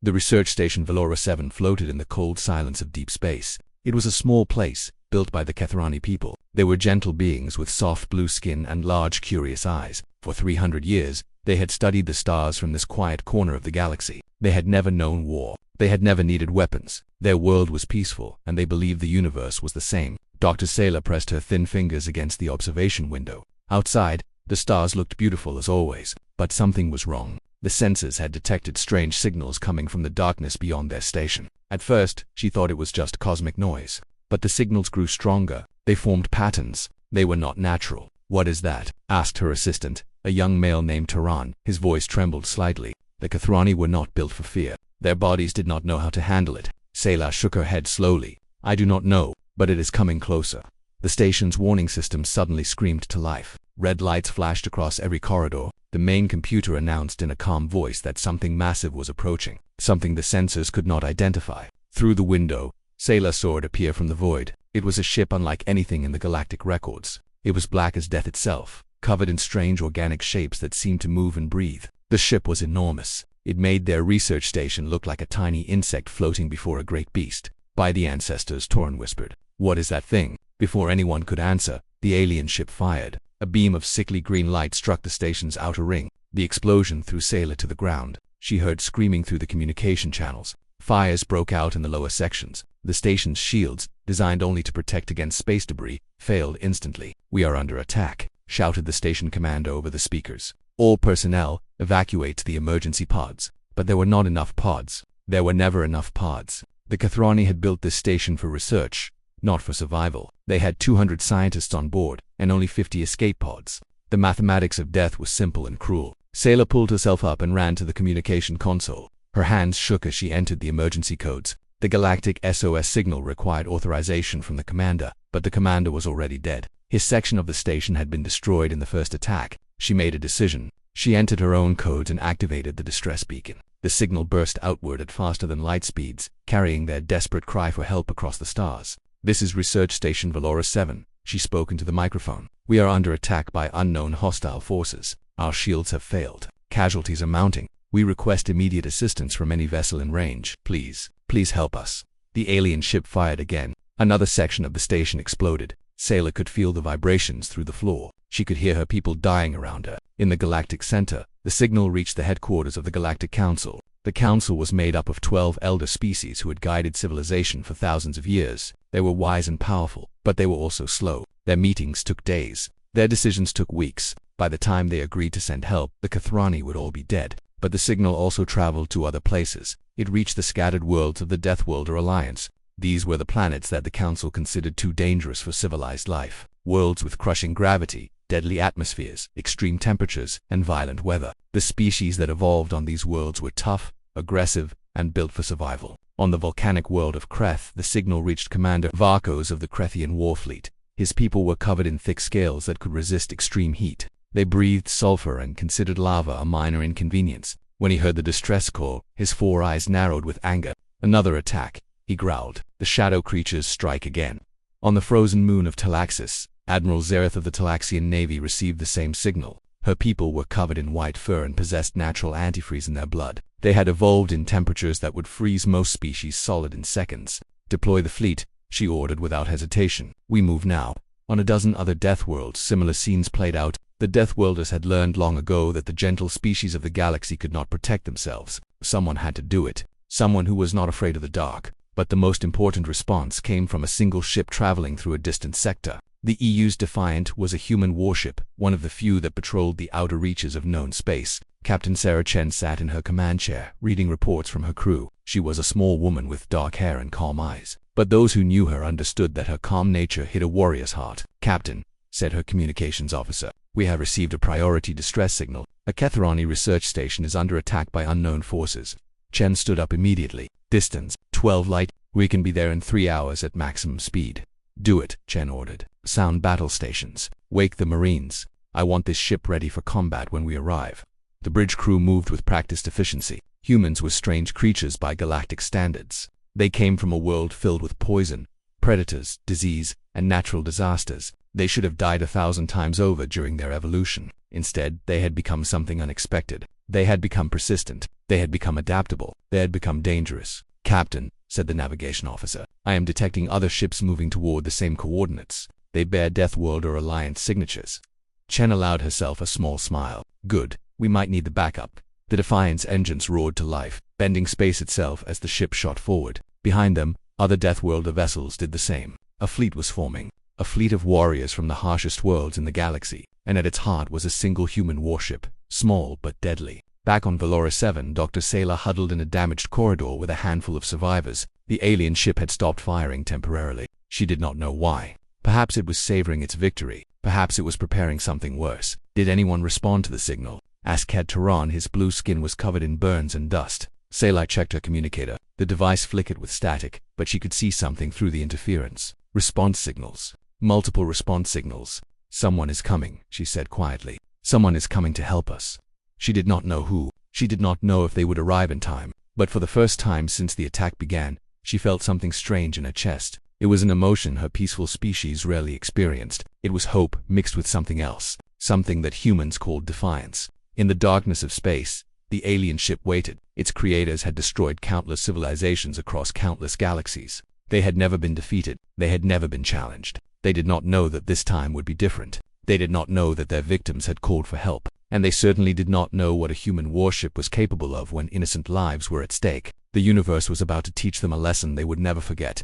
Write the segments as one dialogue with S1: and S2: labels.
S1: The research station Valora 7 floated in the cold silence of deep space. It was a small place, built by the Kethrani people. They were gentle beings with soft blue skin and large, curious eyes. For 300 years, they had studied the stars from this quiet corner of the galaxy. They had never known war. They had never needed weapons. Their world was peaceful, and they believed the universe was the same. Dr. Saylor pressed her thin fingers against the observation window. Outside, the stars looked beautiful as always, but something was wrong. The sensors had detected strange signals coming from the darkness beyond their station. At first, she thought it was just cosmic noise. But the signals grew stronger. They formed patterns. They were not natural. "What is that?" asked her assistant, a young male named Tehran. His voice trembled slightly. The Kethrani were not built for fear. Their bodies did not know how to handle it. Sayla shook her head slowly. "I do not know, but it is coming closer." The station's warning system suddenly screamed to life. Red lights flashed across every corridor. The main computer announced in a calm voice that something massive was approaching, something the sensors could not identify. Through the window, Sayla saw it appear from the void. It was a ship unlike anything in the galactic records. It was black as death itself, covered in strange organic shapes that seemed to move and breathe. The ship was enormous. It made their research station look like a tiny insect floating before a great beast. "By the ancestors," Torn whispered. "What is that thing?" Before anyone could answer, the alien ship fired. A beam of sickly green light struck the station's outer ring. The explosion threw Sayla to the ground. She heard screaming through the communication channels. Fires broke out in the lower sections. The station's shields, designed only to protect against space debris, failed instantly. "We are under attack," shouted the station commander over the speakers. "All personnel, evacuate to the emergency pods." But there were not enough pods. There were never enough pods. The Kethrani had built this station for research, not for survival. They had 200 scientists on board, and only 50 escape pods. The mathematics of death was simple and cruel. Sayla pulled herself up and ran to the communication console. Her hands shook as she entered the emergency codes. The galactic SOS signal required authorization from the commander, but the commander was already dead. His section of the station had been destroyed in the first attack. She made a decision. She entered her own codes and activated the distress beacon. The signal burst outward at faster than light speeds, carrying their desperate cry for help across the stars. "This is Research Station Valora 7, she spoke into the microphone. "We are under attack by unknown hostile forces. Our shields have failed. Casualties are mounting. We request immediate assistance from any vessel in range. Please help us." The alien ship fired again. Another section of the station exploded. Sayla could feel the vibrations through the floor. She could hear her people dying around her. In the galactic center, the signal reached the headquarters of the Galactic Council. The council was made up of 12 elder species who had guided civilization for thousands of years. They were wise and powerful, but they were also slow. Their meetings took days. Their decisions took weeks. By the time they agreed to send help, the Kethrani would all be dead. But the signal also traveled to other places. It reached the scattered worlds of the Deathworlder Alliance. These were the planets that the Council considered too dangerous for civilized life. Worlds with crushing gravity, deadly atmospheres, extreme temperatures, and violent weather. The species that evolved on these worlds were tough, aggressive, and built for survival. On the volcanic world of Kreth, the signal reached Commander Varkos of the Krethian war fleet. His people were covered in thick scales that could resist extreme heat. They breathed sulfur and considered lava a minor inconvenience. When he heard the distress call, his 4 eyes narrowed with anger. "Another attack," he growled. "The shadow creatures strike again." On the frozen moon of Talaxis, Admiral Zereth of the Talaxian Navy received the same signal. Her people were covered in white fur and possessed natural antifreeze in their blood. They had evolved in temperatures that would freeze most species solid in seconds. "Deploy the fleet," she ordered without hesitation. "We move now." On a dozen other death worlds, similar scenes played out. The Deathworlders had learned long ago that the gentle species of the galaxy could not protect themselves. Someone had to do it. Someone who was not afraid of the dark. But the most important response came from a single ship traveling through a distant sector. The EU's Defiant was a human warship, one of the few that patrolled the outer reaches of known space. Captain Sarah Chen sat in her command chair, reading reports from her crew. She was a small woman with dark hair and calm eyes. But those who knew her understood that her calm nature hid a warrior's heart. "Captain," said her communications officer, "we have received a priority distress signal. A Kethrani research station is under attack by unknown forces." Chen stood up immediately. "Distance, 12 light. We can be there in 3 hours at maximum speed." "Do it," Chen ordered. "Sound battle stations. Wake the Marines. I want this ship ready for combat when we arrive." The bridge crew moved with practiced efficiency. Humans were strange creatures by galactic standards. They came from a world filled with poison, predators, disease, and natural disasters. They should have died 1,000 times over during their evolution. Instead, they had become something unexpected. They had become persistent. They had become adaptable. They had become dangerous. "Captain," said the navigation officer, "I am detecting other ships moving toward the same coordinates. They bear Deathworlder Alliance signatures." Chen allowed herself a small smile. "Good. We might need the backup." The Defiant's engines roared to life, bending space itself as the ship shot forward. Behind them, other Deathworlder vessels did the same. A fleet was forming. A fleet of warriors from the harshest worlds in the galaxy, and at its heart was a single human warship, small but deadly. Back on Valora 7, Dr. Saylor huddled in a damaged corridor with a handful of survivors. The alien ship had stopped firing temporarily. She did not know why. Perhaps it was savoring its victory. Perhaps it was preparing something worse. Did anyone respond to the signal? Asked Cad Tehran. His blue skin was covered in burns and dust. Saylor checked her communicator. The device flickered with static, but she could see something through the interference. Response signals. Multiple response signals. "Someone is coming," she said quietly. "Someone is coming to help us." She did not know who. She did not know if they would arrive in time. But for the first time since the attack began, she felt something strange in her chest. It was an emotion her peaceful species rarely experienced. It was hope mixed with something else, something that humans called defiance. In the darkness of space, the alien ship waited. Its creators had destroyed countless civilizations across countless galaxies. They had never been defeated. They had never been challenged. They did not know that this time would be different. They did not know that their victims had called for help. And they certainly did not know what a human warship was capable of when innocent lives were at stake. The universe was about to teach them a lesson they would never forget.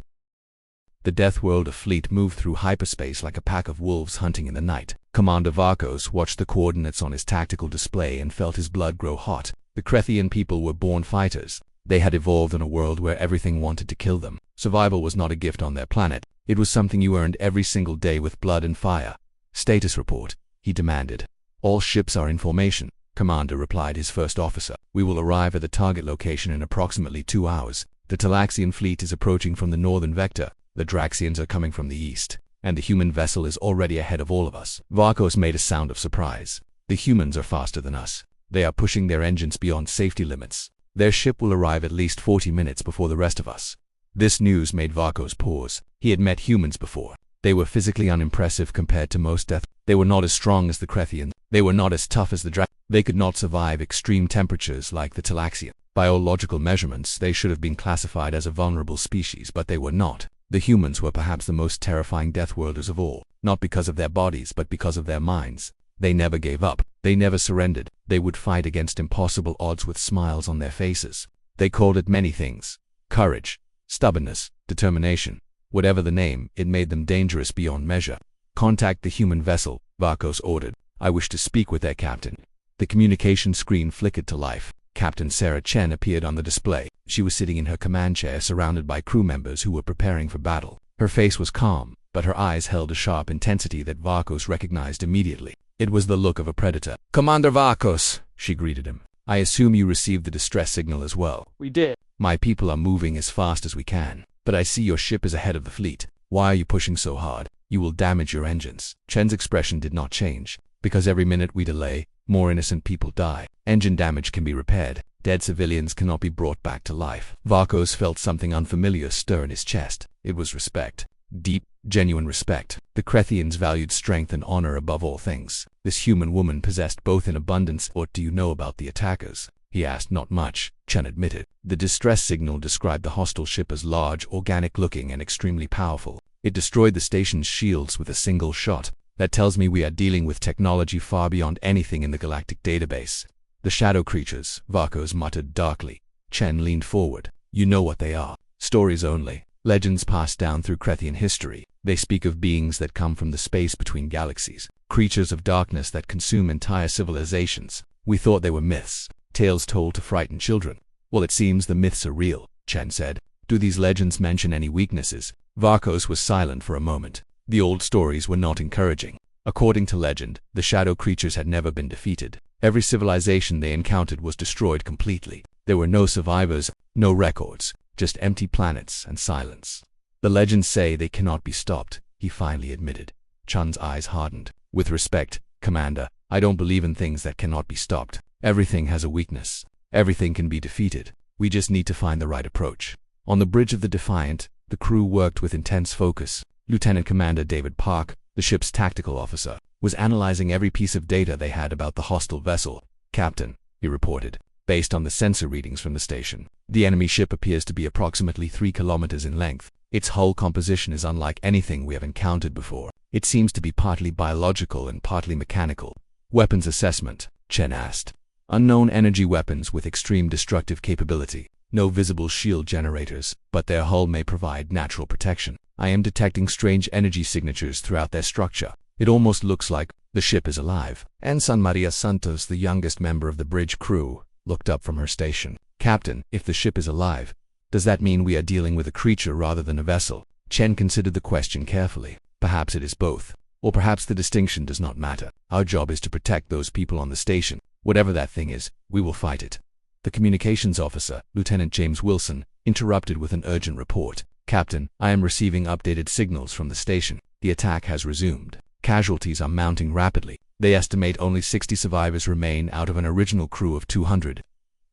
S1: The Deathworlder fleet moved through hyperspace like a pack of wolves hunting in the night. Commander Varkos watched the coordinates on his tactical display and felt his blood grow hot. The Krethian people were born fighters. They had evolved in a world where everything wanted to kill them. Survival was not a gift on their planet. It was something you earned every single day with blood and fire. "Status report," he demanded. "All ships are in formation," Commander replied his first officer. "We will arrive at the target location in approximately 2 hours. The Talaxian fleet is approaching from the northern vector. The Draxians are coming from the east, and the human vessel is already ahead of all of us." Varkos made a sound of surprise. "The humans are faster than us. They are pushing their engines beyond safety limits. Their ship will arrive at least 40 minutes before the rest of us." This news made Varkos pause. He had met humans before. They were physically unimpressive compared to most death. They were not as strong as the Krethians. They were not as tough as the They could not survive extreme temperatures like the Talaxian. By all logical measurements, they should have been classified as a vulnerable species, but they were not. The humans were perhaps the most terrifying Deathworlders of all, not because of their bodies but because of their minds. They never gave up. They never surrendered. They would fight against impossible odds with smiles on their faces. They called it many things. Courage, stubbornness, determination. Whatever the name, it made them dangerous beyond measure. "Contact the human vessel," Varkos ordered. "I wish to speak with their captain." The communication screen flickered to life. Captain Sarah Chen appeared on the display. She was sitting in her command chair surrounded by crew members who were preparing for battle. Her face was calm, but her eyes held a sharp intensity that Varkos recognized immediately. It was the look of a predator. "Commander Varkos," she greeted him. "I assume you received the distress signal as well."
S2: "We did."
S1: "My people are moving as fast as we can, but I see your ship is ahead of the fleet. Why are you pushing so hard? You will damage your engines." Chen's expression did not change. "Because every minute we delay, more innocent people die. Engine damage can be repaired. Dead civilians cannot be brought back to life." Varkos felt something unfamiliar stir in his chest. It was respect. Deep, genuine respect. The Krethians valued strength and honor above all things. This human woman possessed both in abundance. "What do you know about the attackers?" he asked. "Not much," Chen admitted. The distress signal described the hostile ship as large, organic-looking, and extremely powerful. It destroyed the station's shields with a single shot. "That tells me we are dealing with technology far beyond anything in the galactic database." "The shadow creatures," Varkos muttered darkly. Chen leaned forward. "You know what they are. Stories only. Legends passed down through Krethian history. They speak of beings that come from the space between galaxies. Creatures of darkness that consume entire civilizations. We thought they were myths. Tales told to frighten children." "Well, it seems the myths are real," Chen said. "Do these legends mention any weaknesses?" Varkos was silent for a moment. The old stories were not encouraging. According to legend, the shadow creatures had never been defeated. Every civilization they encountered was destroyed completely. There were no survivors, no records, just empty planets and silence. "The legends say they cannot be stopped," he finally admitted. Chun's eyes hardened. "With respect, Commander, I don't believe in things that cannot be stopped. Everything has a weakness. Everything can be defeated. We just need to find the right approach." On the bridge of the Defiant, the crew worked with intense focus. Lieutenant Commander David Park, the ship's tactical officer, was analyzing every piece of data they had about the hostile vessel. "Captain," he reported. Based on the sensor readings from the station, the enemy ship appears to be approximately 3 kilometers in length. Its hull composition is unlike anything we have encountered before. It seems to be partly biological and partly mechanical. Weapons assessment, Chen asked. Unknown energy weapons with extreme destructive capability. No visible shield generators, but their hull may provide natural protection. I am detecting strange energy signatures throughout their structure. It almost looks like the ship is alive. Ensign Maria Santos, the youngest member of the bridge crew, looked up from her station. Captain, if the ship is alive, does that mean we are dealing with a creature rather than a vessel? Chen considered the question carefully. Perhaps it is both. Or perhaps the distinction does not matter. Our job is to protect those people on the station. Whatever that thing is, we will fight it. The communications officer, Lieutenant James Wilson, interrupted with an urgent report. Captain, I am receiving updated signals from the station. The attack has resumed. Casualties are mounting rapidly. They estimate only 60 survivors remain out of an original crew of 200.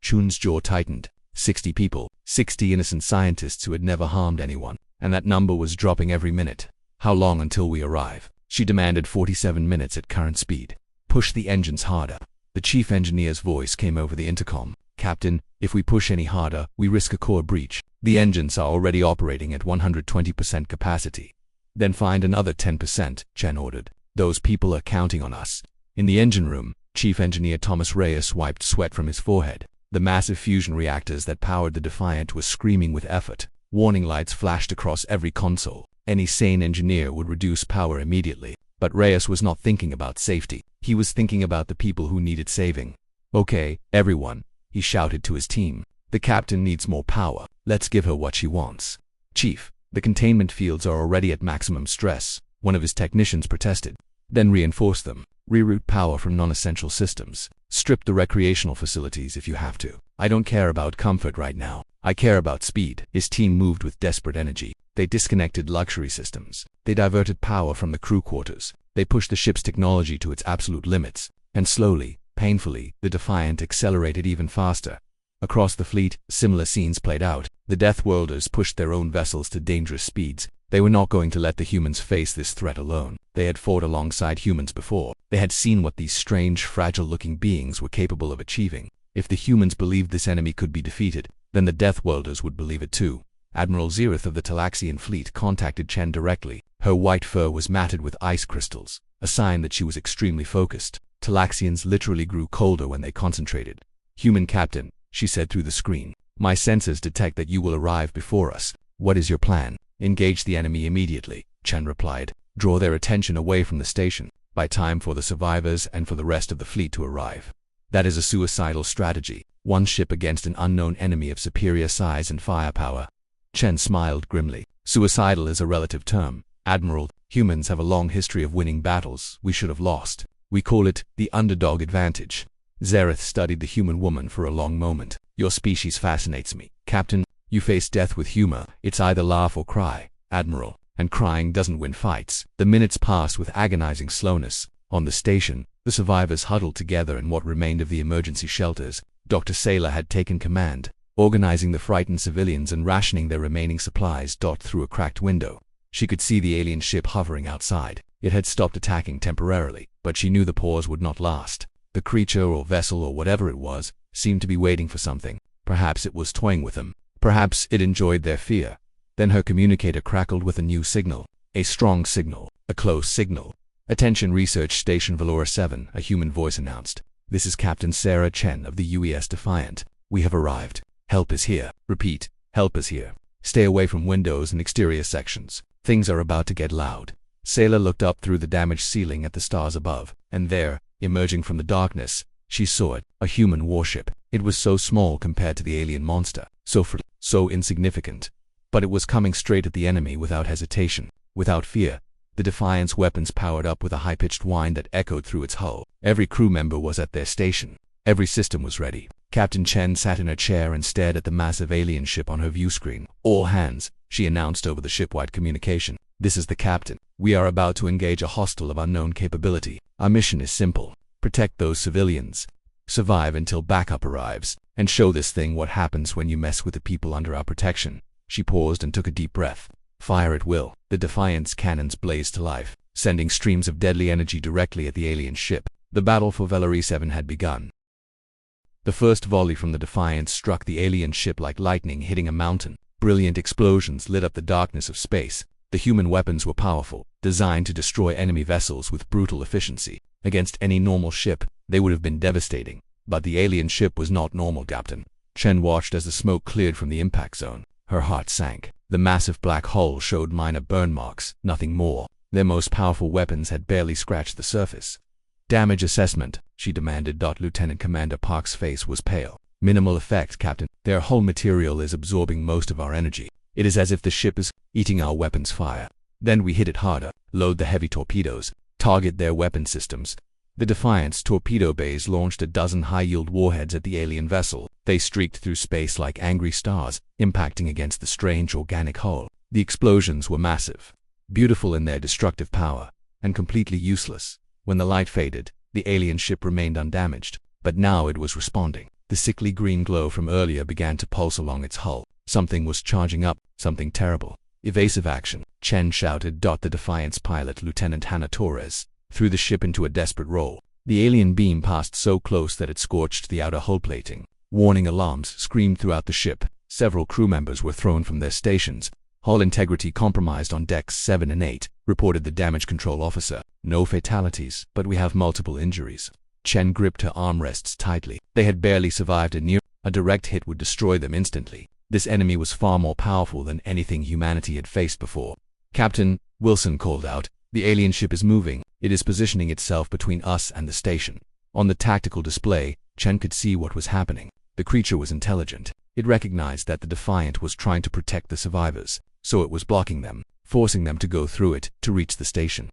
S1: Chun's jaw tightened. 60 people, 60 innocent scientists who had never harmed anyone, and that number was dropping every minute. How long until we arrive? She demanded. 47 minutes at current speed. Push the engines harder. The chief engineer's voice came over the intercom. Captain, if we push any harder, we risk a core breach. The engines are already operating at 120% capacity. Then find another 10%, Chen ordered. Those people are counting on us. In the engine room, Chief Engineer Thomas Reyes wiped sweat from his forehead. The massive fusion reactors that powered the Defiant were screaming with effort. Warning lights flashed across every console. Any sane engineer would reduce power immediately. But Reyes was not thinking about safety. He was thinking about the people who needed saving. Okay, everyone, he shouted to his team. The captain needs more power. Let's give her what she wants. Chief, the containment fields are already at maximum stress, one of his technicians protested. Then reinforce them. Reroute power from non-essential systems. Strip the recreational facilities if you have to. I don't care about comfort right now. I care about speed. His team moved with desperate energy. They disconnected luxury systems. They diverted power from the crew quarters. They pushed the ship's technology to its absolute limits. And slowly, painfully, the Defiant accelerated even faster. Across the fleet, similar scenes played out. The Deathworlders pushed their own vessels to dangerous speeds. They were not going to let the humans face this threat alone. They had fought alongside humans before. They had seen what these strange, fragile-looking beings were capable of achieving. If the humans believed this enemy could be defeated, then the Deathworlders would believe it too. Admiral Zereth of the Talaxian fleet contacted Chen directly. Her white fur was matted with ice crystals, a sign that she was extremely focused. Talaxians literally grew colder when they concentrated. Human captain, she said through the screen. My sensors detect that you will arrive before us. What is your plan? Engage the enemy immediately, Chen replied. Draw their attention away from the station. Buy time for the survivors and for the rest of the fleet to arrive. That is a suicidal strategy. One ship against an unknown enemy of superior size and firepower. Chen smiled grimly. Suicidal is a relative term. Admiral, humans have a long history of winning battles we should have lost. We call it the underdog advantage. Zereth studied the human woman for a long moment. Your species fascinates me. Captain, you face death with humor. It's either laugh or cry, Admiral. And crying doesn't win fights. The minutes passed with agonizing slowness. On the station, the survivors huddled together in what remained of the emergency shelters. Dr. Saylor had taken command, organizing the frightened civilians and rationing their remaining supplies. Through a cracked window, she could see the alien ship hovering outside. It had stopped attacking temporarily, but she knew the pause would not last. The creature or vessel or whatever it was seemed to be waiting for something. Perhaps it was toying with them. Perhaps it enjoyed their fear. Then her communicator crackled with a new signal. A strong signal. A close signal. Attention Research Station Valora 7, a human voice announced. This is Captain Sarah Chen of the UES Defiant. We have arrived. Help is here. Repeat. Help is here. Stay away from windows and exterior sections. Things are about to get loud. Sailor looked up through the damaged ceiling at the stars above, and there, emerging from the darkness, she saw it, a human warship. It was so small compared to the alien monster, so insignificant. But it was coming straight at the enemy without hesitation, without fear. The Defiant's weapons powered up with a high-pitched whine that echoed through its hull. Every crew member was at their station. Every system was ready. Captain Chen sat in her chair and stared at the massive alien ship on her view screen. All hands, she announced over the shipwide communication. This is the captain. We are about to engage a hostile of unknown capability. Our mission is simple. Protect those civilians. Survive until backup arrives. And show this thing what happens when you mess with the people under our protection. She paused and took a deep breath. Fire at will. The Defiant's cannons blazed to life, sending streams of deadly energy directly at the alien ship. The battle for Valerie 7 had begun. The first volley from the Defiant struck the alien ship like lightning hitting a mountain. Brilliant explosions lit up the darkness of space. The human weapons were powerful, designed to destroy enemy vessels with brutal efficiency. Against any normal ship, they would have been devastating. But the alien ship was not normal, Captain. Chen watched as the smoke cleared from the impact zone. Her heart sank. The massive black hull showed minor burn marks, nothing more. Their most powerful weapons had barely scratched the surface. Damage assessment, she demanded. Lieutenant Commander Park's face was pale. Minimal effect, Captain. Their hull material is absorbing most of our energy. It is as if the ship is eating our weapons fire. Then we hit it harder, load the heavy torpedoes, target their weapon systems. The Defiant's torpedo bays launched a dozen high-yield warheads at the alien vessel. They streaked through space like angry stars, impacting against the strange organic hull. The explosions were massive, beautiful in their destructive power, and completely useless. When the light faded, the alien ship remained undamaged, but now it was responding. The sickly green glow from earlier began to pulse along its hull. Something was charging up, something terrible. Evasive action, Chen shouted. The Defiant's pilot, Lieutenant Hannah Torres, threw the ship into a desperate roll. The alien beam passed so close that it scorched the outer hull plating. Warning alarms screamed throughout the ship. Several crew members were thrown from their stations. Hull integrity compromised on decks 7 and 8, reported the damage control officer. No fatalities, but we have multiple injuries. Chen gripped her armrests tightly. They had barely survived a direct hit would destroy them instantly. This enemy was far more powerful than anything humanity had faced before. Captain, Wilson called out, the alien ship is moving. It is positioning itself between us and the station. On the tactical display, Chen could see what was happening. The creature was intelligent. It recognized that the Defiant was trying to protect the survivors, so it was blocking them, forcing them to go through it to reach the station.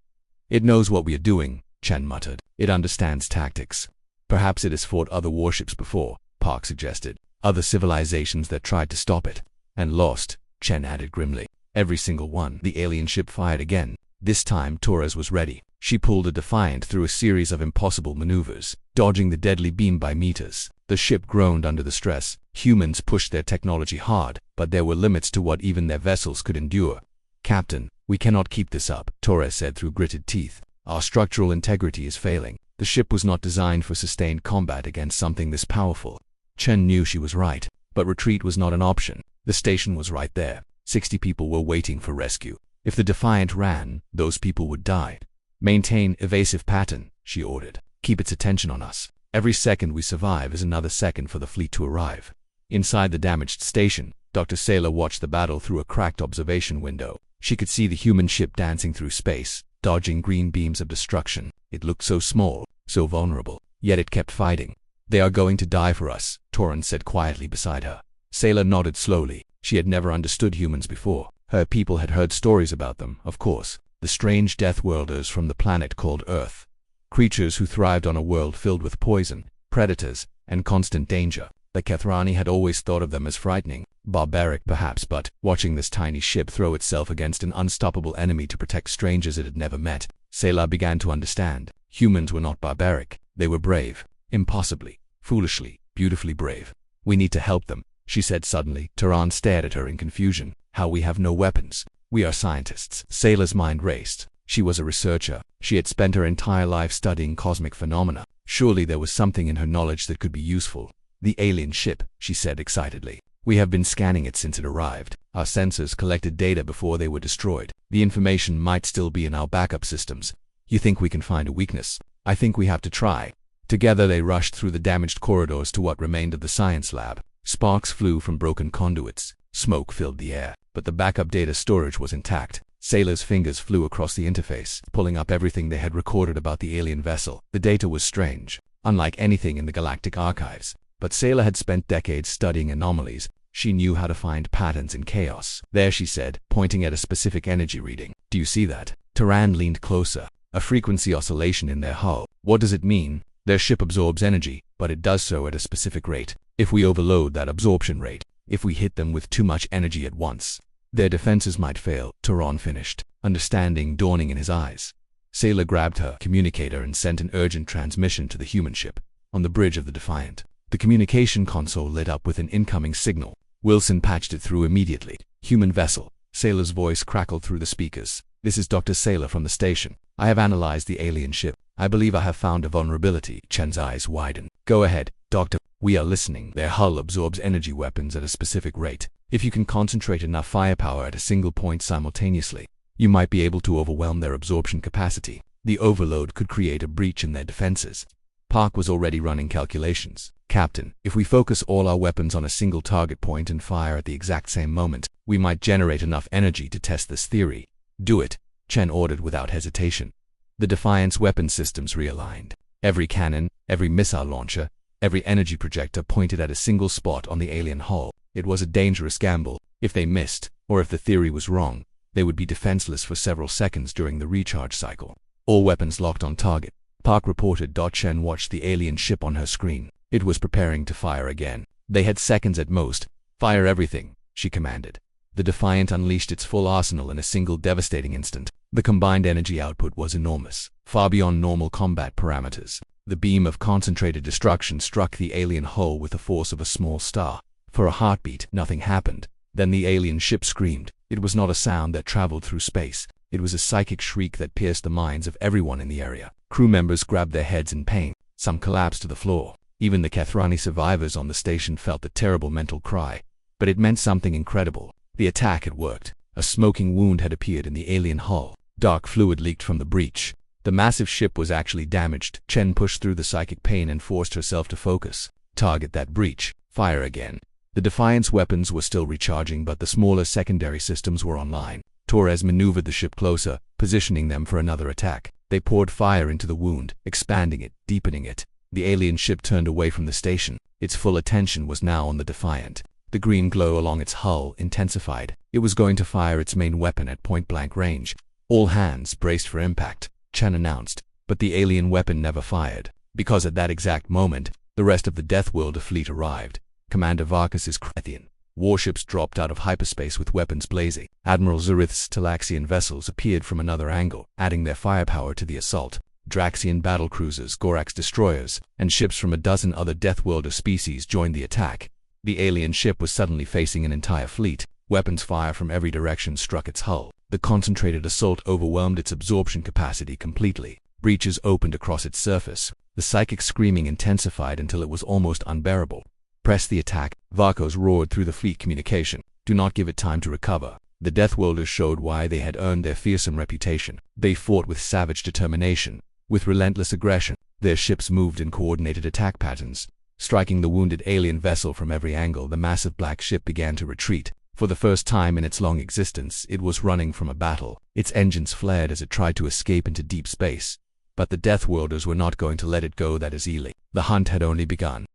S1: It knows what we are doing, Chen muttered. It understands tactics. Perhaps it has fought other warships before, Park suggested. Other civilizations that tried to stop it. And lost, Chen added grimly. Every single one. The alien ship fired again. This time Torres was ready. She pulled a Defiant through a series of impossible maneuvers, dodging the deadly beam by meters. The ship groaned under the stress. Humans pushed their technology hard, but there were limits to what even their vessels could endure. Captain, we cannot keep this up, Torres said through gritted teeth. Our structural integrity is failing. The ship was not designed for sustained combat against something this powerful. Chen knew she was right, but retreat was not an option. The station was right there. 60 people were waiting for rescue. If the Defiant ran, those people would die. Maintain evasive pattern, she ordered. Keep its attention on us. Every second we survive is another second for the fleet to arrive. Inside the damaged station, Dr. Saylor watched the battle through a cracked observation window. She could see the human ship dancing through space, dodging green beams of destruction. It looked so small, so vulnerable, yet it kept fighting. They are going to die for us, Torrance said quietly beside her. Saylor nodded slowly. She had never understood humans before. Her people had heard stories about them, of course. The strange Deathworlders from the planet called Earth. Creatures who thrived on a world filled with poison, predators, and constant danger. The Kethrani had always thought of them as frightening, barbaric perhaps, but watching this tiny ship throw itself against an unstoppable enemy to protect strangers it had never met, Saylor began to understand. Humans were not barbaric. They were brave. Impossibly, foolishly, beautifully brave. We need to help them, she said suddenly. Tehran stared at her in confusion. How we have no weapons? We are scientists. Saylor's mind raced. She was a researcher. She had spent her entire life studying cosmic phenomena. Surely there was something in her knowledge that could be useful. The alien ship, she said excitedly. We have been scanning it since it arrived. Our sensors collected data before they were destroyed. The information might still be in our backup systems. You think we can find a weakness? I think we have to try. Together they rushed through the damaged corridors to what remained of the science lab. Sparks flew from broken conduits. Smoke filled the air, but the backup data storage was intact. Sailor's fingers flew across the interface, pulling up everything they had recorded about the alien vessel. The data was strange, unlike anything in the galactic archives. But Saylor had spent decades studying anomalies. She knew how to find patterns in chaos. There, she said, pointing at a specific energy reading. Do you see that? Tehran leaned closer. A frequency oscillation in their hull. What does it mean? Their ship absorbs energy, but it does so at a specific rate. If we overload that absorption rate, if we hit them with too much energy at once, their defenses might fail, Tehran finished, understanding dawning in his eyes. Saylor grabbed her communicator and sent an urgent transmission to the human ship. On the bridge of the Defiant, the communication console lit up with an incoming signal. Wilson patched it through immediately. Human vessel. Saylor's voice crackled through the speakers. This is Dr. Saylor from the station. I have analyzed the alien ship. I believe I have found a vulnerability. Chen's eyes widened. Go ahead, Doctor. We are listening. Their hull absorbs energy weapons at a specific rate. If you can concentrate enough firepower at a single point simultaneously, you might be able to overwhelm their absorption capacity. The overload could create a breach in their defenses. Park was already running calculations. Captain, if we focus all our weapons on a single target point and fire at the exact same moment, we might generate enough energy to test this theory. Do it, Chen ordered without hesitation. The Defiant's weapon systems realigned. Every cannon, every missile launcher, every energy projector pointed at a single spot on the alien hull. It was a dangerous gamble. If they missed, or if the theory was wrong, they would be defenseless for several seconds during the recharge cycle. All weapons locked on target. Park reported. Chen watched the alien ship on her screen. It was preparing to fire again. They had seconds at most. Fire everything, she commanded. The Defiant unleashed its full arsenal in a single devastating instant. The combined energy output was enormous, far beyond normal combat parameters. The beam of concentrated destruction struck the alien hull with the force of a small star. For a heartbeat, nothing happened. Then the alien ship screamed. It was not a sound that traveled through space. It was a psychic shriek that pierced the minds of everyone in the area. Crew members grabbed their heads in pain. Some collapsed to the floor. Even the Kethrani survivors on the station felt the terrible mental cry. But it meant something incredible. The attack had worked. A smoking wound had appeared in the alien hull. Dark fluid leaked from the breach. The massive ship was actually damaged. Chen pushed through the psychic pain and forced herself to focus. Target that breach. Fire again. The Defiant's weapons were still recharging, but the smaller secondary systems were online. Torres maneuvered the ship closer, positioning them for another attack. They poured fire into the wound, expanding it, deepening it. The alien ship turned away from the station. Its full attention was now on the Defiant. The green glow along its hull intensified. It was going to fire its main weapon at point-blank range. All hands braced for impact, Chen announced. But the alien weapon never fired, because at that exact moment, the rest of the Deathworlder fleet arrived. Commander Varkas's Krethian warships dropped out of hyperspace with weapons blazing. Admiral Zarith's Talaxian vessels appeared from another angle, adding their firepower to the assault. Draxian battlecruisers, Gorax destroyers, and ships from a dozen other Deathworlder species joined the attack. The alien ship was suddenly facing an entire fleet. Weapons fire from every direction struck its hull. The concentrated assault overwhelmed its absorption capacity completely. Breaches opened across its surface. The psychic screaming intensified until it was almost unbearable. Press the attack, Varkos roared through the fleet communication. Do not give it time to recover. The Deathworlders showed why they had earned their fearsome reputation. They fought with savage determination, with relentless aggression. Their ships moved in coordinated attack patterns. Striking the wounded alien vessel from every angle, the massive black ship began to retreat. For the first time in its long existence, it was running from a battle. Its engines flared as it tried to escape into deep space. But the Deathworlders were not going to let it go that easily. The hunt had only begun.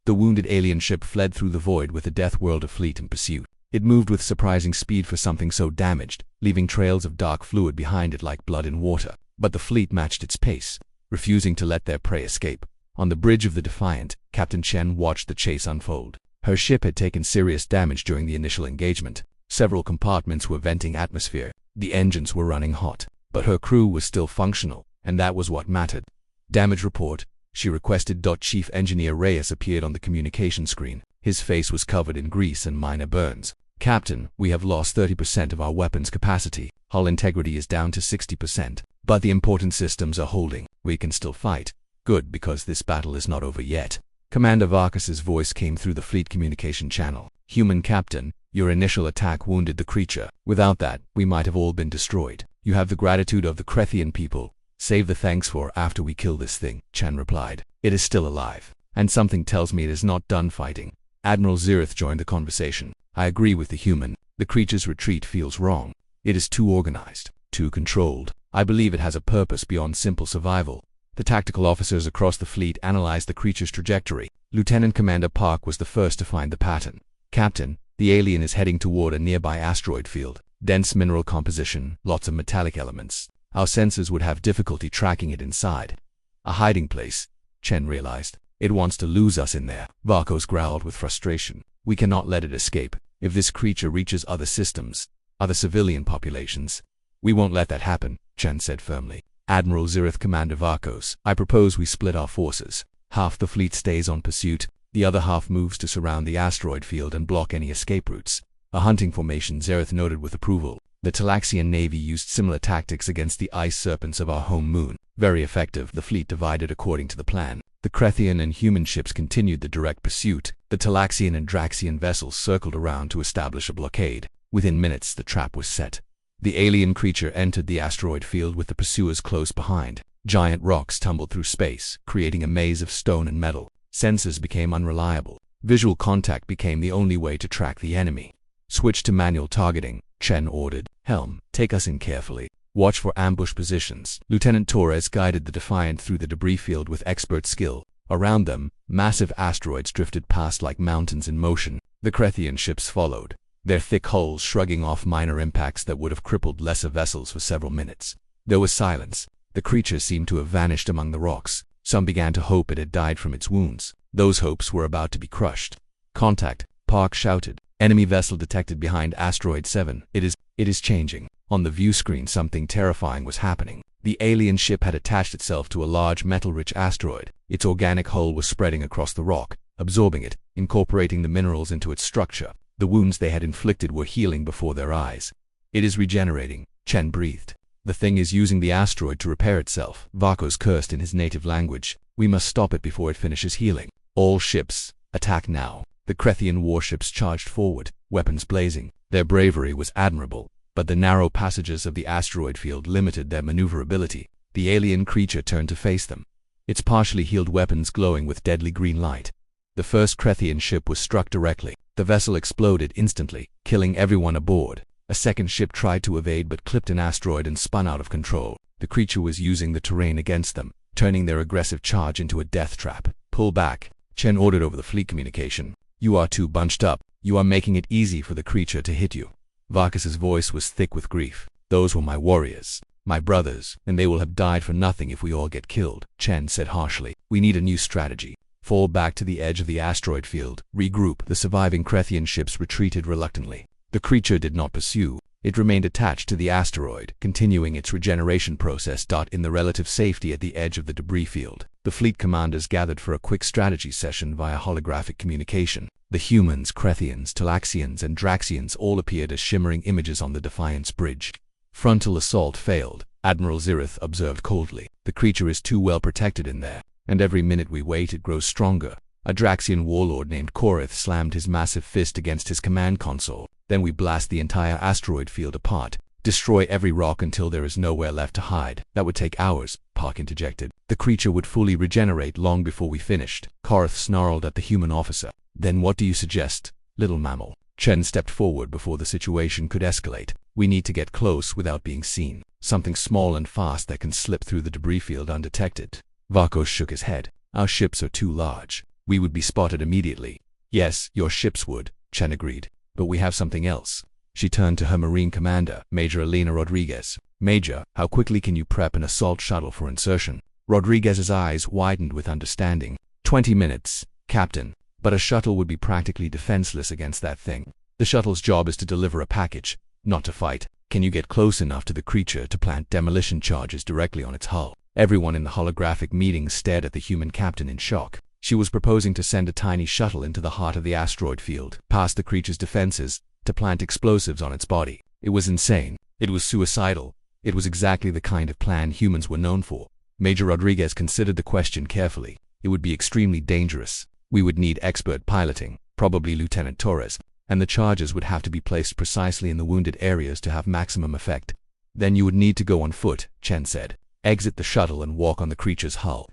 S1: The wounded alien ship fled through the void with the Deathworlder fleet in pursuit. It moved with surprising speed for something so damaged, leaving trails of dark fluid behind it like blood in water. But the fleet matched its pace, refusing to let their prey escape. On the bridge of the Defiant, Captain Chen watched the chase unfold. Her ship had taken serious damage during the initial engagement. Several compartments were venting atmosphere. The engines were running hot. But her crew was still functional, and that was what mattered. Damage report, she requested. Chief Engineer Reyes appeared on the communication screen. His face was covered in grease and minor burns. Captain, we have lost 30% of our weapons capacity. Hull integrity is down to 60%. But the important systems are holding. We can still fight. Good, because this battle is not over yet. Commander Varkas's voice came through the fleet communication channel. Human Captain, your initial attack wounded the creature. Without that, we might have all been destroyed. You have the gratitude of the Krethian people. Save the thanks for after we kill this thing, Chen replied. It is still alive. And something tells me it is not done fighting. Admiral Zarith joined the conversation. I agree with the human. The creature's retreat feels wrong. It is too organized, too controlled. I believe it has a purpose beyond simple survival. The tactical officers across the fleet analyzed the creature's trajectory. Lieutenant Commander Park was the first to find the pattern. Captain, the alien is heading toward a nearby asteroid field. Dense mineral composition, lots of metallic elements. Our sensors would have difficulty tracking it inside. A hiding place, Chen realized. It wants to lose us in there. Varkos growled with frustration. We cannot let it escape. If this creature reaches other systems, other civilian populations, we won't let that happen, Chen said firmly. Admiral Zarith, Commander Varkos, I propose we split our forces. Half the fleet stays on pursuit, the other half moves to surround the asteroid field and block any escape routes. A hunting formation, Zarith noted with approval. The Talaxian Navy used similar tactics against the ice serpents of our home moon. Very effective. The fleet divided according to the plan. The Krethian and human ships continued the direct pursuit. The Talaxian and Draxian vessels circled around to establish a blockade. Within minutes, the trap was set. The alien creature entered the asteroid field with the pursuers close behind. Giant rocks tumbled through space, creating a maze of stone and metal. Sensors became unreliable. Visual contact became the only way to track the enemy. Switch to manual targeting, Chen ordered. Helm, take us in carefully. Watch for ambush positions. Lieutenant Torres guided the Defiant through the debris field with expert skill. Around them, massive asteroids drifted past like mountains in motion. The Krethian ships followed, their thick hulls shrugging off minor impacts that would have crippled lesser vessels for several minutes. There was silence. The creature seemed to have vanished among the rocks. Some began to hope it had died from its wounds. Those hopes were about to be crushed. Contact, Park shouted. Enemy vessel detected behind Asteroid 7. It is changing. On the view screen, something terrifying was happening. The alien ship had attached itself to a large metal-rich asteroid. Its organic hull was spreading across the rock, absorbing it, incorporating the minerals into its structure. The wounds they had inflicted were healing before their eyes. It is regenerating, Chen breathed. The thing is using the asteroid to repair itself. Vakos cursed in his native language. We must stop it before it finishes healing. All ships, attack now. The Krethian warships charged forward, weapons blazing. Their bravery was admirable, but the narrow passages of the asteroid field limited their maneuverability. The alien creature turned to face them, its partially healed weapons glowing with deadly green light. The first Krethian ship was struck directly. The vessel exploded instantly, killing everyone aboard. A second ship tried to evade but clipped an asteroid and spun out of control. The creature was using the terrain against them, turning their aggressive charge into a death trap. Pull back, Chen ordered over the fleet communication. You are too bunched up. You are making it easy for the creature to hit you. Vakas's voice was thick with grief. Those were my warriors, my brothers, and they will have died for nothing if we all get killed, Chen said harshly. We need a new strategy. Fall back to the edge of the asteroid field. Regroup. The surviving Krethian ships retreated reluctantly. The creature did not pursue. It remained attached to the asteroid, continuing its regeneration process. In the relative safety at the edge of the debris field, the fleet commanders gathered for a quick strategy session via holographic communication. The humans, Krethians, Talaxians, and Draxians all appeared as shimmering images on the Defiance bridge. Frontal assault failed, Admiral Zirith observed coldly. The creature is too well protected in there, and every minute we wait it grows stronger. A Draxian warlord named Korith slammed his massive fist against his command console. Then we blast the entire asteroid field apart. Destroy every rock until there is nowhere left to hide. That would take hours, Park interjected. The creature would fully regenerate long before we finished. Korith snarled at the human officer. Then what do you suggest, little mammal? Chen stepped forward before the situation could escalate. We need to get close without being seen. Something small and fast that can slip through the debris field undetected. Vakos shook his head. Our ships are too large. We would be spotted immediately. Yes, your ships would, Chen agreed. But we have something else. She turned to her Marine commander, Major Elena Rodriguez. Major, how quickly can you prep an assault shuttle for insertion? Rodriguez's eyes widened with understanding. 20 minutes, Captain. But a shuttle would be practically defenseless against that thing. The shuttle's job is to deliver a package, not to fight. Can you get close enough to the creature to plant demolition charges directly on its hull? Everyone in the holographic meeting stared at the human captain in shock. She was proposing to send a tiny shuttle into the heart of the asteroid field, past the creature's defenses, to plant explosives on its body. It was insane. It was suicidal. It was exactly the kind of plan humans were known for. Major Rodriguez considered the question carefully. It would be extremely dangerous. We would need expert piloting, probably Lieutenant Torres, and the charges would have to be placed precisely in the wounded areas to have maximum effect. Then you would need to go on foot, Chen said. Exit the shuttle and walk on the creature's hull.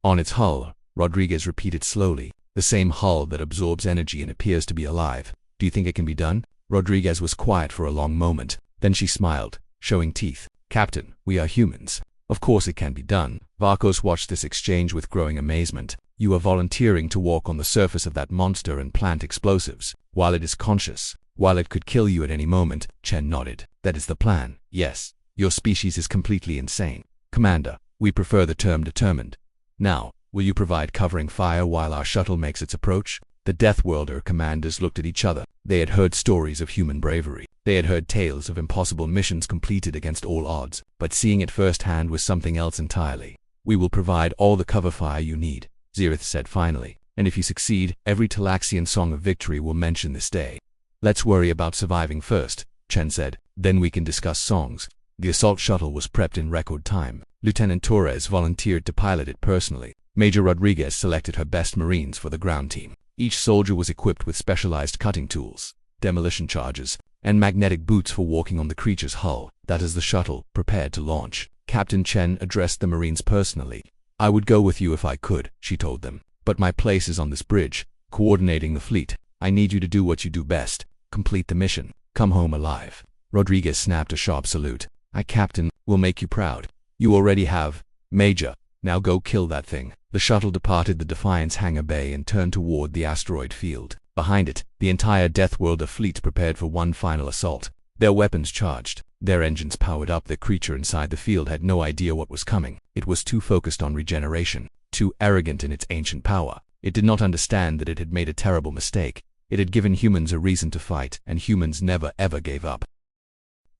S1: On its hull, Rodriguez repeated slowly. The same hull that absorbs energy and appears to be alive. Do you think it can be done? Rodriguez was quiet for a long moment. Then she smiled, showing teeth. Captain, we are humans. Of course it can be done. Vakos watched this exchange with growing amazement. You are volunteering to walk on the surface of that monster and plant explosives, while it is conscious, while it could kill you at any moment. Chen nodded. That is the plan. Yes. Your species is completely insane. Commander, we prefer the term determined. Now, will you provide covering fire while our shuttle makes its approach? The Deathworlder commanders looked at each other. They had heard stories of human bravery. They had heard tales of impossible missions completed against all odds, but seeing it firsthand was something else entirely. We will provide all the cover fire you need, Zirith said finally, and if you succeed, every Talaxian song of victory will mention this day. Let's worry about surviving first, Chen said, then we can discuss songs. The assault shuttle was prepped in record time. Lieutenant Torres volunteered to pilot it personally. Major Rodriguez selected her best Marines for the ground team. Each soldier was equipped with specialized cutting tools, demolition charges, and magnetic boots for walking on the creature's hull, that is the shuttle, prepared to launch. Captain Chen addressed the Marines personally. "I would go with you if I could," she told them. "But my place is on this bridge, coordinating the fleet. I need you to do what you do best. Complete the mission. Come home alive." Rodriguez snapped a sharp salute. "I, Captain, will make you proud." "You already have, Major. Now go kill that thing." The shuttle departed the Defiance hangar bay and turned toward the asteroid field. Behind it, the entire Deathworlder fleet prepared for one final assault. Their weapons charged, their engines powered up. The creature inside the field had no idea what was coming. It was too focused on regeneration, too arrogant in its ancient power. It did not understand that it had made a terrible mistake. It had given humans a reason to fight, and humans never ever gave up.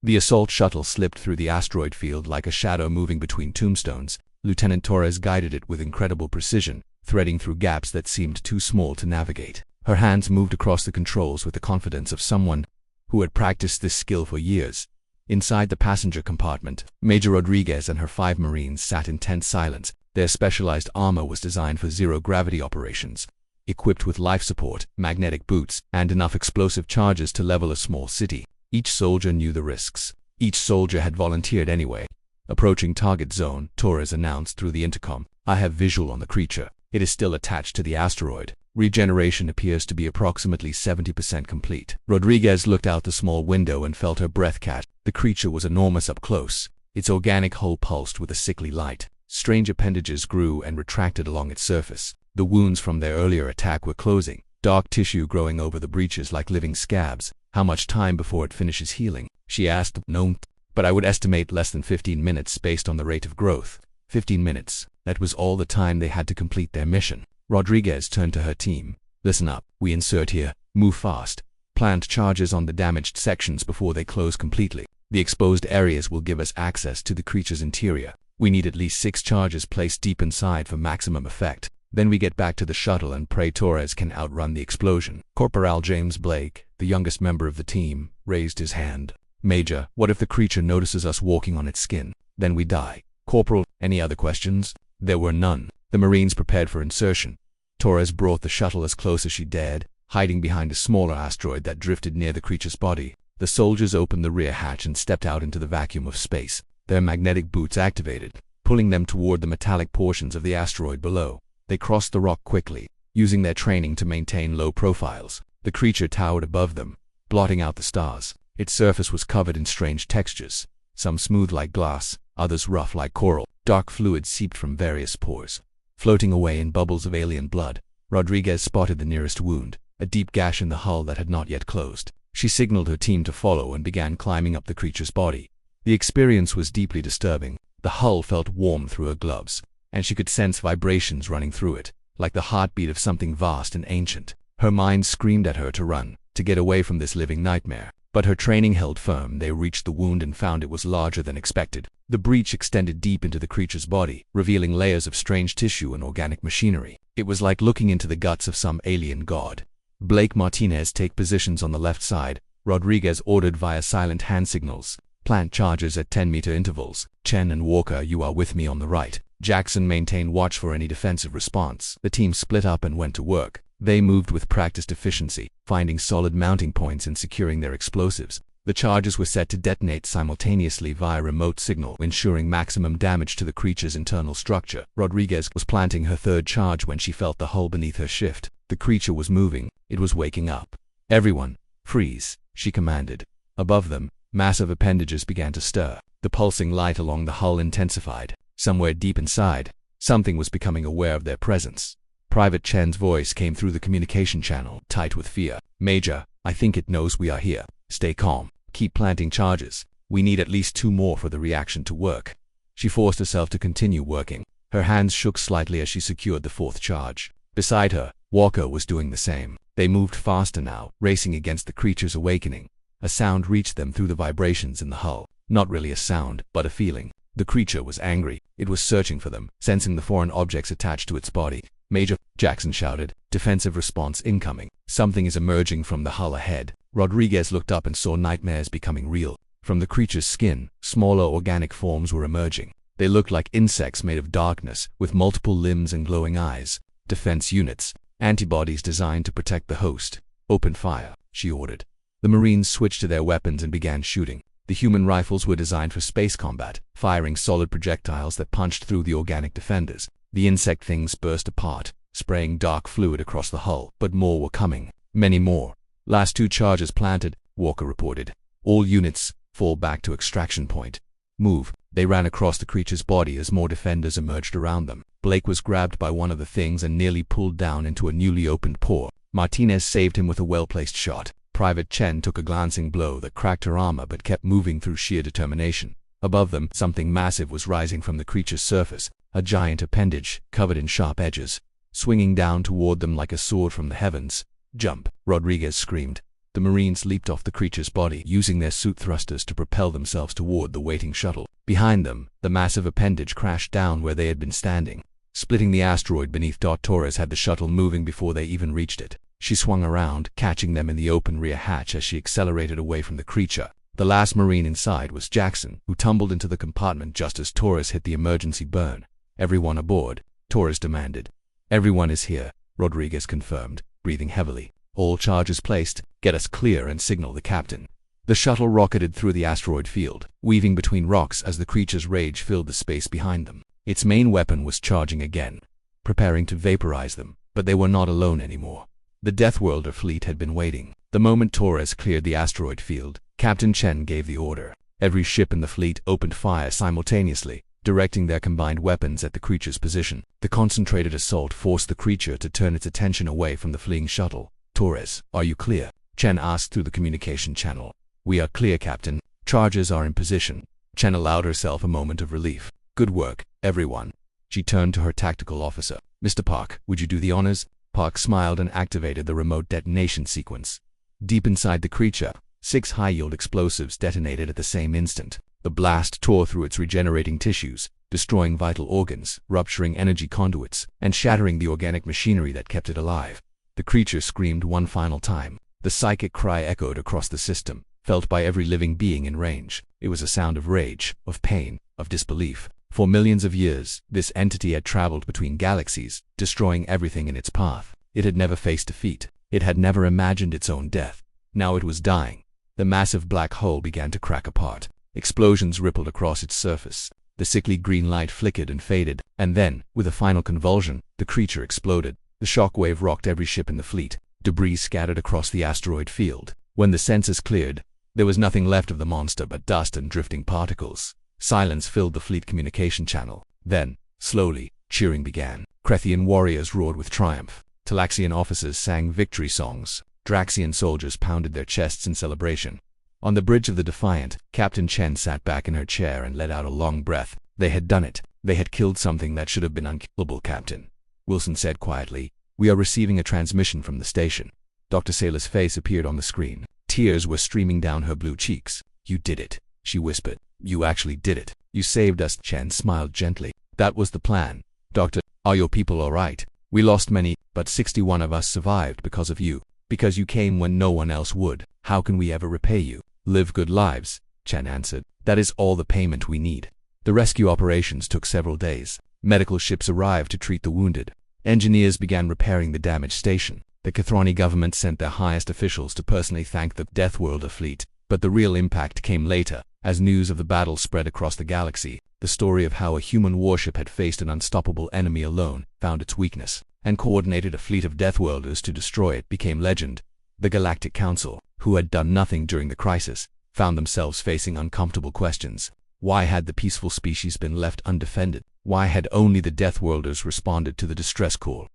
S1: The assault shuttle slipped through the asteroid field like a shadow moving between tombstones. Lieutenant Torres guided it with incredible precision, threading through gaps that seemed too small to navigate. Her hands moved across the controls with the confidence of someone who had practiced this skill for years. Inside the passenger compartment, Major Rodriguez and her 5 Marines sat in tense silence. Their specialized armor was designed for zero-gravity operations, equipped with life support, magnetic boots, and enough explosive charges to level a small city. Each soldier knew the risks. Each soldier had volunteered anyway. Approaching target zone, Torres announced through the intercom. "I have visual on the creature. It is still attached to the asteroid. Regeneration appears to be approximately 70% complete." Rodriguez looked out the small window and felt her breath catch. The creature was enormous up close. Its organic hull pulsed with a sickly light. Strange appendages grew and retracted along its surface. The wounds from their earlier attack were closing, dark tissue growing over the breaches like living scabs. "How much time before it finishes healing?" she asked. "No, but I would estimate less than 15 minutes based on the rate of growth." 15 minutes. That was all the time they had to complete their mission. Rodriguez turned to her team. "Listen up. We insert here. Move fast. Plant charges on the damaged sections before they close completely. The exposed areas will give us access to the creature's interior. We need at least 6 charges placed deep inside for maximum effect. Then we get back to the shuttle and pray Torres can outrun the explosion." Corporal James Blake, the youngest member of the team, raised his hand. "Major, what if the creature notices us walking on its skin? Then we die." "Corporal, any other questions?" There were none. The Marines prepared for insertion. Torres brought the shuttle as close as she dared, hiding behind a smaller asteroid that drifted near the creature's body. The soldiers opened the rear hatch and stepped out into the vacuum of space. Their magnetic boots activated, pulling them toward the metallic portions of the asteroid below. They crossed the rock quickly, using their training to maintain low profiles. The creature towered above them, blotting out the stars. Its surface was covered in strange textures, some smooth like glass, others rough like coral. Dark fluid seeped from various pores, floating away in bubbles of alien blood. Rodriguez spotted the nearest wound, a deep gash in the hull that had not yet closed. She signaled her team to follow and began climbing up the creature's body. The experience was deeply disturbing. The hull felt warm through her gloves, and she could sense vibrations running through it, like the heartbeat of something vast and ancient. Her mind screamed at her to run, to get away from this living nightmare. But her training held firm. They reached the wound and found it was larger than expected. The breach extended deep into the creature's body, revealing layers of strange tissue and organic machinery. It was like looking into the guts of some alien god. "Blake Martinez, take positions on the left side," Rodriguez ordered via silent hand signals. "Plant charges at 10-meter intervals. Chen and Walker, you are with me on the right. Jackson, maintain watch for any defensive response." The team split up and went to work. They moved with practiced efficiency, finding solid mounting points and securing their explosives. The charges were set to detonate simultaneously via remote signal, ensuring maximum damage to the creature's internal structure. Rodriguez was planting her 3rd charge when she felt the hull beneath her shift. The creature was moving. It was waking up. "Everyone, freeze," she commanded. Above them, massive appendages began to stir. The pulsing light along the hull intensified. Somewhere deep inside, something was becoming aware of their presence. Private Chen's voice came through the communication channel, tight with fear. "Major, I think it knows we are here. Stay calm. Keep planting charges. We need at least 2 more for the reaction to work." She forced herself to continue working. Her hands shook slightly as she secured the 4th charge. Beside her, Walker was doing the same. They moved faster now, racing against the creature's awakening. A sound reached them through the vibrations in the hull. Not really a sound, but a feeling. The creature was angry. It was searching for them, sensing the foreign objects attached to its body. "Major," Jackson shouted, "defensive response incoming. Something is emerging from the hull ahead." Rodriguez looked up and saw nightmares becoming real. From the creature's skin, smaller organic forms were emerging. They looked like insects made of darkness, with multiple limbs and glowing eyes. Defense units. Antibodies designed to protect the host. Open fire, she ordered. The Marines switched to their weapons and began shooting. The human rifles were designed for space combat, firing solid projectiles that punched through the organic defenders. The insect things burst apart, spraying dark fluid across the hull, but more were coming. Many more. Last 2 charges planted, Walker reported. All units, fall back to extraction point. Move. They ran across the creature's body as more defenders emerged around them. Blake was grabbed by one of the things and nearly pulled down into a newly opened pore. Martinez saved him with a well-placed shot. Private Chen took a glancing blow that cracked her armor but kept moving through sheer determination. Above them, something massive was rising from the creature's surface, a giant appendage, covered in sharp edges, swinging down toward them like a sword from the heavens. Jump! Rodriguez screamed. The Marines leaped off the creature's body, using their suit thrusters to propel themselves toward the waiting shuttle. Behind them, the massive appendage crashed down where they had been standing, splitting the asteroid beneath. Torres had the shuttle moving before they even reached it. She swung around, catching them in the open rear hatch as she accelerated away from the creature. The last Marine inside was Jackson, who tumbled into the compartment just as Torres hit the emergency burn. "Everyone aboard," Torres demanded. "Everyone is here," Rodriguez confirmed, breathing heavily. "All charges placed. Get us clear and signal the captain." The shuttle rocketed through the asteroid field, weaving between rocks as the creature's rage filled the space behind them. Its main weapon was charging again, preparing to vaporize them, but they were not alone anymore. The Deathworlder fleet had been waiting. The moment Torres cleared the asteroid field, Captain Chen gave the order. Every ship in the fleet opened fire simultaneously, directing their combined weapons at the creature's position. The concentrated assault forced the creature to turn its attention away from the fleeing shuttle. "Torres, are you clear?" Chen asked through the communication channel. "We are clear, Captain. Charges are in position." Chen allowed herself a moment of relief. "Good work, everyone." She turned to her tactical officer. "Mr. Park, would you do the honors?" Park smiled and activated the remote detonation sequence. Deep inside the creature, 6 high-yield explosives detonated at the same instant. The blast tore through its regenerating tissues, destroying vital organs, rupturing energy conduits, and shattering the organic machinery that kept it alive. The creature screamed one final time. The psychic cry echoed across the system, felt by every living being in range. It was a sound of rage, of pain, of disbelief. For millions of years, this entity had traveled between galaxies, destroying everything in its path. It had never faced defeat. It had never imagined its own death. Now it was dying. The massive black hole began to crack apart. Explosions rippled across its surface. The sickly green light flickered and faded, and then, with a final convulsion, the creature exploded. The shockwave rocked every ship in the fleet. Debris scattered across the asteroid field. When the sensors cleared, there was nothing left of the monster but dust and drifting particles. Silence filled the fleet communication channel. Then, slowly, cheering began. Krethian warriors roared with triumph. Talaxian officers sang victory songs. Draxian soldiers pounded their chests in celebration. On the bridge of the Defiant, Captain Chen sat back in her chair and let out a long breath. They had done it. They had killed something that should have been unkillable, Captain. Wilson said quietly. "We are receiving a transmission from the station." Dr. Saylor's face appeared on the screen. Tears were streaming down her blue cheeks. "You did it," she whispered. "You actually did it. You saved us." Chen smiled gently. "That was the plan. Doctor, are your people all right? We lost many, but 61 of us survived because of you. Because you came when no one else would. How can we ever repay you?" "Live good lives," Chen answered. "That is all the payment we need." The rescue operations took several days. Medical ships arrived to treat the wounded. Engineers began repairing the damaged station. The Cathrani government sent their highest officials to personally thank the Deathworlder fleet. But the real impact came later, as news of the battle spread across the galaxy. The story of how a human warship had faced an unstoppable enemy alone, found its weakness, and coordinated a fleet of Deathworlders to destroy it became legend. The Galactic Council, who had done nothing during the crisis, found themselves facing uncomfortable questions. Why had the peaceful species been left undefended? Why had only the Deathworlders responded to the distress call?